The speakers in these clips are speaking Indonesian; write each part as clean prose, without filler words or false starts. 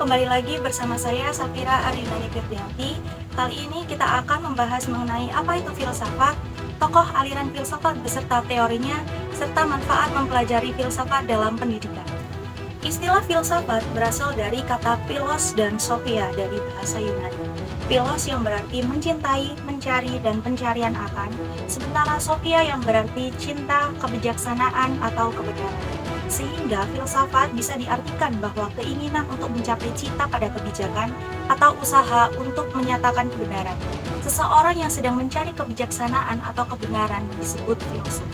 kembali lagi bersama saya Safira Arinani Firdianti. Kali ini kita akan membahas mengenai apa itu filsafat, tokoh aliran filsafat beserta teorinya, serta manfaat mempelajari filsafat dalam pendidikan. Istilah filsafat berasal dari kata philos dan sophia dari bahasa Yunani. Philos yang berarti mencintai, mencari, dan pencarian akan, sementara sophia yang berarti cinta, kebijaksanaan, atau kebenaran. Sehingga filsafat bisa diartikan bahwa keinginan untuk mencapai cita pada kebijakan atau usaha untuk menyatakan kebenaran. Seseorang yang sedang mencari kebijaksanaan atau kebenaran disebut filosof.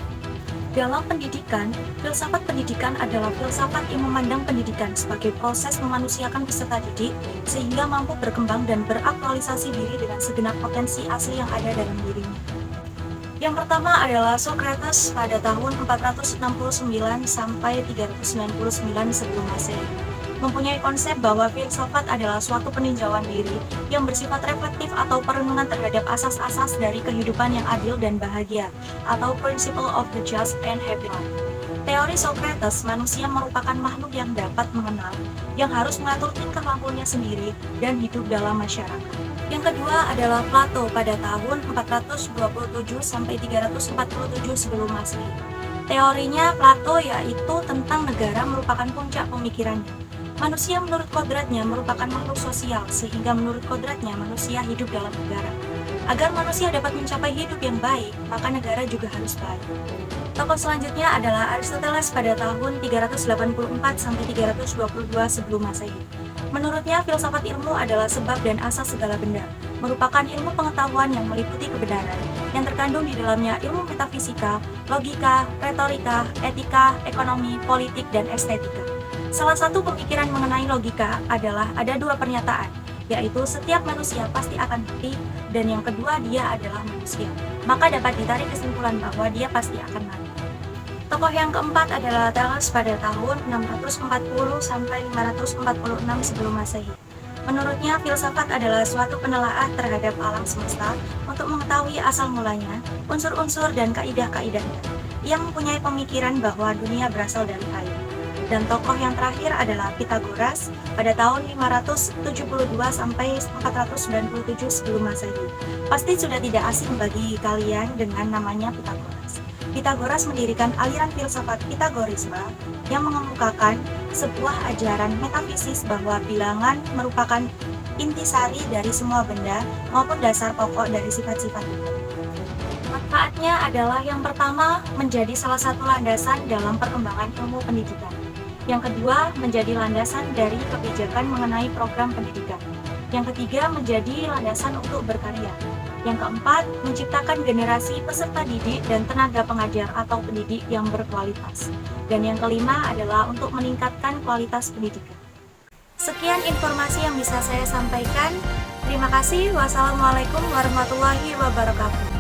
Dalam pendidikan, filsafat pendidikan adalah filsafat yang memandang pendidikan sebagai proses memanusiakan peserta didik sehingga mampu berkembang dan beraktualisasi diri dengan segenap potensi asli yang ada dalam dirinya. Yang pertama adalah Socrates pada tahun 469 sampai 399 sebelum Masehi. Mempunyai konsep bahwa filsafat adalah suatu peninjauan diri yang bersifat reflektif atau perenungan terhadap asas-asas dari kehidupan yang adil dan bahagia, atau principle of the just and happy life. Teori Socrates, manusia merupakan makhluk yang dapat mengenal, yang harus mengatur tingkah lakunya sendiri, dan hidup dalam masyarakat. Yang kedua adalah Plato pada tahun 427 sampai 347 sebelum Masehi. Teorinya Plato yaitu tentang negara merupakan puncak pemikirannya. Manusia menurut kodratnya merupakan makhluk sosial, sehingga menurut kodratnya manusia hidup dalam negara. Agar manusia dapat mencapai hidup yang baik, maka negara juga harus baik. Tokoh selanjutnya adalah Aristoteles pada tahun 384 sampai 322 sebelum Masehi. Menurutnya, filsafat ilmu adalah sebab dan asas segala benda, merupakan ilmu pengetahuan yang meliputi kebenaran, yang terkandung di dalamnya ilmu metafisika, logika, retorika, etika, ekonomi, politik, dan estetika. Salah satu pemikiran mengenai logika adalah ada dua pernyataan, yaitu setiap manusia pasti akan mati, dan yang kedua dia adalah manusia. Maka dapat ditarik kesimpulan bahwa dia pasti akan mati. Tokoh yang keempat adalah Thales pada tahun 640 sampai 546 sebelum Masehi. Menurutnya, filsafat adalah suatu penelaah terhadap alam semesta untuk mengetahui asal mulanya, unsur-unsur dan kaidah-kaidahnya. Ia mempunyai pemikiran bahwa dunia berasal dari air. Dan tokoh yang terakhir adalah Pythagoras pada tahun 572 sampai 497 sebelum Masehi. Pasti sudah tidak asing bagi kalian dengan namanya Pythagoras. Pythagoras mendirikan aliran filsafat Pythagorisme yang mengemukakan sebuah ajaran metafisis bahwa bilangan merupakan intisari dari semua benda maupun dasar pokok dari sifat-sifat itu. Manfaatnya adalah yang pertama, menjadi salah satu landasan dalam perkembangan ilmu pendidikan. Yang kedua, menjadi landasan dari kebijakan mengenai program pendidikan. Yang ketiga, menjadi landasan untuk berkarya. Yang keempat, menciptakan generasi peserta didik dan tenaga pengajar atau pendidik yang berkualitas. Dan yang kelima adalah untuk meningkatkan kualitas pendidikan. Sekian informasi yang bisa saya sampaikan. Terima kasih. Wassalamualaikum warahmatullahi wabarakatuh.